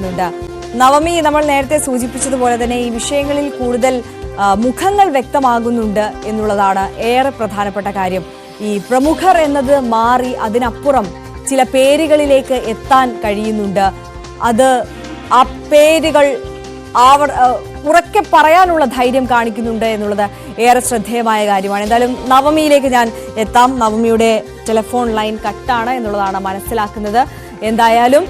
ചേരുന്നുണ്ട്. നവമി, നമ്മൾ നേരത്തെ സൂചിപ്പിച്ചതുപോലെ തന്നെ ഈ വിഷയങ്ങളിൽ കൂടുതൽ മുഖങ്ങൾ വ്യക്തമാകുന്നുണ്ട് എന്നുള്ളതാണ് ഏറെ പ്രധാനപ്പെട്ട കാര്യം. ഈ പ്രമുഖർ എന്നത് മാറി അതിനപ്പുറം ചില പേരുകളിലേക്ക് എത്താൻ കഴിയുന്നുണ്ട്. അത് ആ പേരുകൾ ഉറക്കെ പറയാനുള്ള ധൈര്യം കാണിക്കുന്നുണ്ട് എന്നുള്ളത് ഏറെ ശ്രദ്ധേയമായ കാര്യമാണ്. എന്തായാലും നവമിയിലേക്ക് ഞാൻ എത്താം. നവമിയുടെ ടെലിഫോൺ ലൈൻ കട്ടാണ് എന്നുള്ളതാണ് മനസ്സിലാക്കുന്നത്. എന്തായാലും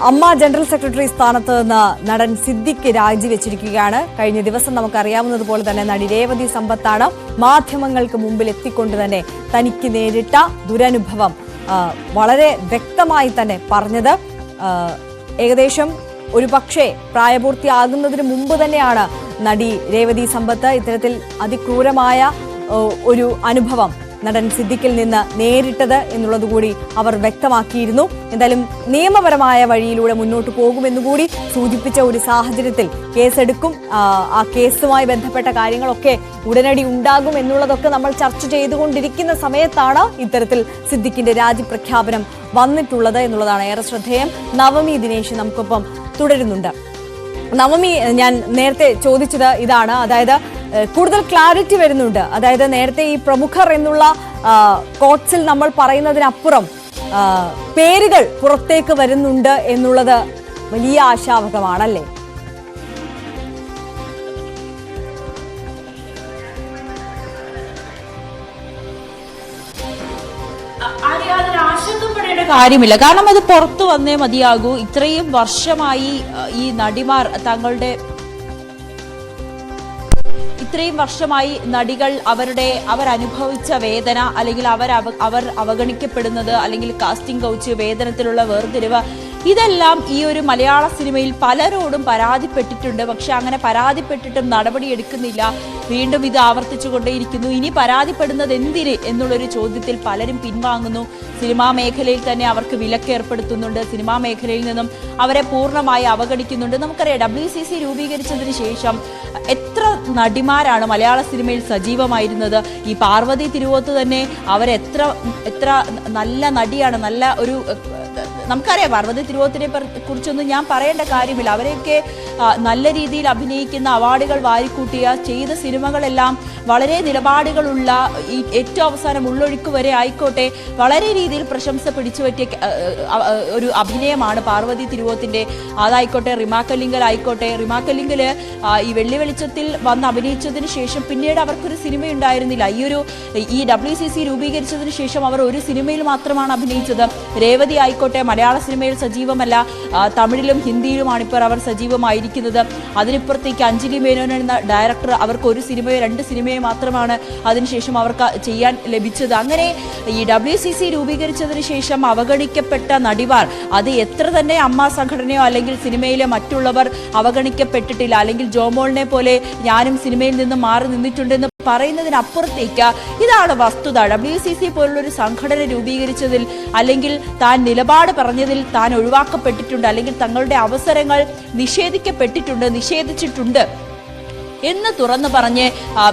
അമ്മ ജനറൽ സെക്രട്ടറി സ്ഥാനത്ത് നിന്ന് നടൻ സിദ്ദിഖ് രാജിവെച്ചിരിക്കുകയാണ്. കഴിഞ്ഞ ദിവസം നമുക്കറിയാവുന്നതുപോലെ തന്നെ നടി രേവതി സമ്പത്താണ് മാധ്യമങ്ങൾക്ക് മുമ്പിൽ എത്തിക്കൊണ്ട് തന്നെ തനിക്ക് നേരിട്ട ദുരനുഭവം വളരെ വ്യക്തമായി തന്നെ പറഞ്ഞത്. ഏകദേശം ഒരു പക്ഷേ പ്രായപൂർത്തിയാകുന്നതിന് മുമ്പ് തന്നെയാണ് നടി രേവതി സമ്പത്ത് ഇത്തരത്തിൽ അതിക്രൂരമായ ഒരു അനുഭവം നടൻ സിദ്ദിഖിൽ നിന്ന് നേരിട്ടത് എന്നുള്ളതുകൂടി അവർ വ്യക്തമാക്കിയിരുന്നു. എന്തായാലും നിയമപരമായ വഴിയിലൂടെ മുന്നോട്ട് പോകുമെന്നുകൂടി സൂചിപ്പിച്ച ഒരു സാഹചര്യത്തിൽ കേസെടുക്കും, ആ കേസുമായി ബന്ധപ്പെട്ട കാര്യങ്ങളൊക്കെ ഉടനടി ഉണ്ടാകും എന്നുള്ളതൊക്കെ നമ്മൾ ചർച്ച ചെയ്തുകൊണ്ടിരിക്കുന്ന സമയത്താണ് ഇത്തരത്തിൽ സിദ്ദിഖിന്റെ രാജിപ്രഖ്യാപനം വന്നിട്ടുള്ളത് എന്നുള്ളതാണ് ഏറെ ശ്രദ്ധേയം. നവമി ദിനേശ് നമുക്കൊപ്പം തുടരുന്നുണ്ട്. നവമി, ഞാൻ നേരത്തെ ചോദിച്ചത് ഇതാണ്, അതായത് കൂടുതൽ ക്ലാരിറ്റി വരുന്നുണ്ട്. അതായത് നേരത്തെ ഈ പ്രമുഖർ എന്നുള്ള കോട്സിൽ നമ്മൾ പറയുന്നതിനപ്പുറം പേരുകൾ പുറത്തേക്ക് വരുന്നുണ്ട് എന്നുള്ളത് വലിയ ആശാവഹമാണല്ലേ? ആശങ്കപ്പെടേണ്ട കാര്യമില്ല. കാരണം അത് പുറത്തു വന്നേ മതിയാകൂ. ഇത്രയും വർഷമായി ഈ നടിമാർ നടികൾ അവരനുഭവിച്ച വേദന, അല്ലെങ്കിൽ അവർ അവഗണിക്കപ്പെടുന്നത്, അല്ലെങ്കിൽ കാസ്റ്റിംഗ് കൗച്ച്, വേതനത്തിലുള്ള വേർതിരിവ്, ഇതെല്ലാം ഈ ഒരു മലയാള സിനിമയിൽ പലരോടും പരാതിപ്പെട്ടിട്ടുണ്ട്. പക്ഷെ അങ്ങനെ പരാതിപ്പെട്ടിട്ടും നടപടിയെടുക്കുന്നില്ല. വീണ്ടും ഇത് ആവർത്തിച്ചുകൊണ്ടേയിരിക്കുന്നു. ഇനി പരാതിപ്പെടുന്നത് എന്തിന് എന്നുള്ളൊരു ചോദ്യത്തിൽ പലരും പിൻവാങ്ങുന്നു. സിനിമാ മേഖലയിൽ തന്നെ അവർക്ക് വിലക്ക് ഏർപ്പെടുത്തുന്നുണ്ട്. സിനിമാ മേഖലയിൽ നിന്നും അവരെ പൂർണ്ണമായി അവഗണിക്കുന്നുണ്ട്. നമുക്കറിയാം, WCC രൂപീകരിച്ചതിന് ശേഷം എത്ര നടിമാരാണ് മലയാള സിനിമയിൽ സജീവമായിരുന്നത്. ഈ പാർവതി തിരുവോത്ത് തന്നെ എത്ര നല്ല നടിയാണ്. നല്ല ഒരു നമുക്കറിയാം, പാർവതി തിരുവോത്തിനെ കുറിച്ചൊന്നും ഞാൻ പറയേണ്ട കാര്യമില്ല. അവരെയൊക്കെ നല്ല രീതിയിൽ അഭിനയിക്കുന്ന, അവാർഡുകൾ വാരിക്കൂട്ടിയ, ചെയ്ത സിനിമകളെല്ലാം വളരെ നിലപാടുകളുള്ള, ഈ ഏറ്റവും അവസാനം ഉള്ളൊഴുക്ക് വരെ ആയിക്കോട്ടെ വളരെ രീതിയിൽ പ്രശംസ പിടിച്ചുപറ്റിയ ഒരു അഭിനയമാണ് പാർവതി തിരുവോത്തിന്റെ. അതായിക്കോട്ടെ റിമ കല്ലിങ്കൽ ആയിക്കോട്ടെ. റിമ കല്ലിങ്കൽ ഈ വെള്ളി വെളിച്ചത്തിൽ വന്ന് അഭിനയിച്ചതിന് ശേഷം പിന്നീട് അവർക്കൊരു സിനിമയുണ്ടായിരുന്നില്ല. ഈ WCC രൂപീകരിച്ചതിന് ശേഷം അവർ ഒരു സിനിമയിൽ മാത്രമാണ് അഭിനയിച്ചത്. രേവതി ആയിക്കോട്ടെ മലയാള സിനിമയിൽ സജീവമല്ല, തമിഴിലും ഹിന്ദിയിലുമാണ് ഇപ്പോൾ അവർ സജീവമായിരിക്കുന്നത്. അതിനിപ്പുറത്തേക്ക് അഞ്ജലി മേനോൻ എന്ന ഡയറക്ടർ, അവർക്ക് ഒരു സിനിമയോ 2 സിനിമയോ മാത്രമാണ് അതിനുശേഷം അവർക്ക് ചെയ്യാൻ ലഭിച്ചത്. അങ്ങനെ ഈ WCC രൂപീകരിച്ചതിന് ശേഷം അവഗണിക്കപ്പെട്ട നടിമാർ, അത് എത്ര തന്നെ അമ്മ സംഘടനയോ അല്ലെങ്കിൽ സിനിമയിലെ മറ്റുള്ളവർ അവഗണിക്കപ്പെട്ടിട്ടില്ല, അല്ലെങ്കിൽ ജോമോളിനെ പോലെ ഞാനും സിനിമയിൽ നിന്ന് മാറി നിന്നിട്ടുണ്ടെന്ന് പറയുന്നതിനപ്പുറത്തേക്ക് ഇതാണ് വസ്തുത. WCC പോലുള്ളൊരു സംഘടന രൂപീകരിച്ചതിൽ, അല്ലെങ്കിൽ താൻ നിലപാട് പറഞ്ഞതിൽ താൻ ഒഴിവാക്കപ്പെട്ടിട്ടുണ്ട്, അല്ലെങ്കിൽ തങ്ങളുടെ അവസരങ്ങൾ നിഷേധിച്ചിട്ടുണ്ട് എന്ന് തുറന്നു പറഞ്ഞ്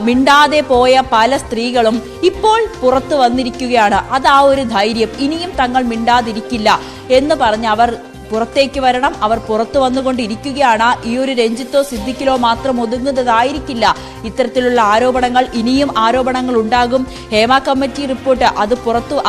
മിണ്ടാതെ പോയ പല സ്ത്രീകളും ഇപ്പോൾ പുറത്തു വന്നിരിക്കുകയാണ്. അത് ആ ഒരു ധൈര്യം, ഇനിയും തങ്ങൾ മിണ്ടാതിരിക്കില്ല എന്ന് പറഞ്ഞ് അവർ പുറത്തേക്ക് വരണം. അവർ പുറത്തു വന്നുകൊണ്ടിരിക്കുകയാണ്. ഈ ഒരു രഞ്ജിത്തോ സിദ്ദിഖിലോ മാത്രം ഒതുങ്ങുന്നതായിരിക്കില്ല ഇത്തരത്തിലുള്ള ആരോപണങ്ങൾ. ഇനിയും ആരോപണങ്ങൾ ഉണ്ടാകും. ഹേമ കമ്മിറ്റി റിപ്പോർട്ട്,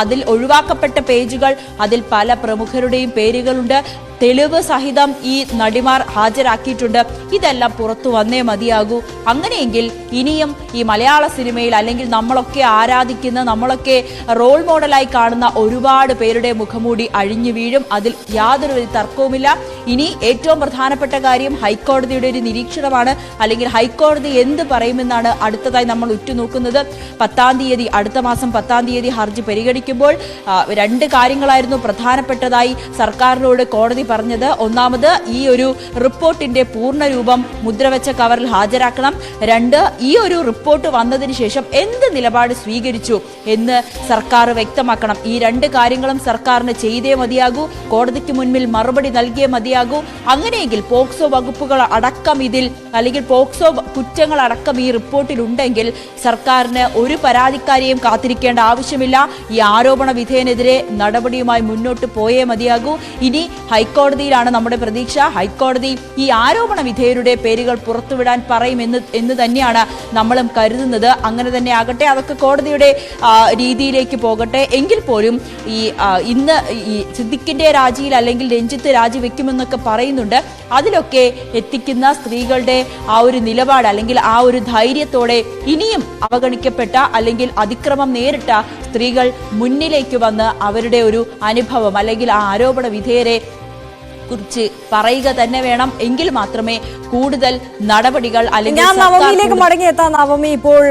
അതിൽ ഒഴിവാക്കപ്പെട്ട പേജുകൾ, അതിൽ പല പ്രമുഖരുടെയും പേരുകളുണ്ട്. തെളിവ് സഹിതം ഈ നടിമാർ ഹാജരാക്കിയിട്ടുണ്ട്. ഇതെല്ലാം പുറത്തു വന്നേ മതിയാകൂ. അങ്ങനെയെങ്കിൽ ഇനിയും ഈ മലയാള സിനിമയിൽ, അല്ലെങ്കിൽ നമ്മളൊക്കെ ആരാധിക്കുന്ന, നമ്മളൊക്കെ റോൾ മോഡലായി കാണുന്ന ഒരുപാട് പേരുടെ മുഖംമൂടി അഴിഞ്ഞു വീഴും. അതിൽ യാതൊരു തർക്കവുമില്ല. ഇനി ഏറ്റവും പ്രധാനപ്പെട്ട കാര്യം ഹൈക്കോടതിയുടെ ഒരു നിരീക്ഷണമാണ്, അല്ലെങ്കിൽ ഹൈക്കോടതി എന്ത് പറയുമെന്നാണ് അടുത്തതായി നമ്മൾ ഉറ്റുനോക്കുന്നത്. അടുത്ത മാസം 10-ാം തീയതി ഹർജി പരിഗണിക്കുമ്പോൾ 2 കാര്യങ്ങളായിരുന്നു പ്രധാനപ്പെട്ടതായി സർക്കാരിനോട് കോടതി പറഞ്ഞത്. ഒന്നാമത്, ഈ ഒരു റിപ്പോർട്ടിന്റെ പൂർണ്ണ രൂപം മുദ്രവെച്ച കവറിൽ ഹാജരാക്കണം. 2, ഈ ഒരു റിപ്പോർട്ട് വന്നതിന് ശേഷം എന്ത് നിലപാട് സ്വീകരിച്ചു എന്ന് സർക്കാർ വ്യക്തമാക്കണം. ഈ 2 കാര്യങ്ങളും സർക്കാരിന് ചെയ്തേ മതിയാകൂ. കോടതിക്ക് മുൻപിൽ മറുപടി നൽകിയേ മതിയാകൂ. അങ്ങനെയെങ്കിൽ പോക്സോ വകുപ്പുകൾ അടക്കം ഇതിൽ, അല്ലെങ്കിൽ പോക്സോ കുറ്റങ്ങൾ അടക്കം ഈ റിപ്പോർട്ടിൽ ഉണ്ടെങ്കിൽ സർക്കാരിന് ഒരു പരാതിക്കാരെയും കാത്തിരിക്കേണ്ട ആവശ്യമില്ല. ഈ ആരോപണ വിധേയനെതിരെ നടപടിയുമായി മുന്നോട്ട് പോയേ മതിയാകൂ. ഇനി ഹൈക്കോടതിയിലാണ് നമ്മുടെ പ്രതീക്ഷ. ഹൈക്കോടതി ഈ ആരോപണ വിധേയരുടെ പേരുകൾ പുറത്തുവിടാൻ എന്ന് തന്നെയാണ് നമ്മളും കരുതുന്നത്. അങ്ങനെ തന്നെ ആകട്ടെ, അതൊക്കെ കോടതിയുടെ രീതിയിലേക്ക് പോകട്ടെ. എങ്കിൽ പോലും ഇന്ന് ഈ സിദ്ദിഖിന്റെ രാജിയിൽ അല്ലെങ്കിൽ രഞ്ജിത്ത് രാജിവെക്കുമെന്നൊക്കെ പറയുന്നുണ്ട്. അതിലൊക്കെ എത്തിക്കുന്ന സ്ത്രീകളുടെ ആ ഒരു നിലപാട് അല്ലെങ്കിൽ ആ ഒരു ധൈര്യത്തോടെ ഇനിയും അവഗണിക്കപ്പെട്ട അല്ലെങ്കിൽ അതിക്രമം നേരിട്ട സ്ത്രീകൾ മുന്നിലേക്ക് വന്ന് അവരുടെ ഒരു അനുഭവം അല്ലെങ്കിൽ ആ ആരോപണ വിധേയരെ കുറിച്ച് പറയുക തന്നെ വേണം. എങ്കിൽ മാത്രമേ കൂടുതൽ നടപടികൾ അല്ലെങ്കിൽ ഞാൻ നവമിയിലേക്ക് മടങ്ങിയെത്താം. നവമി, ഇപ്പോൾ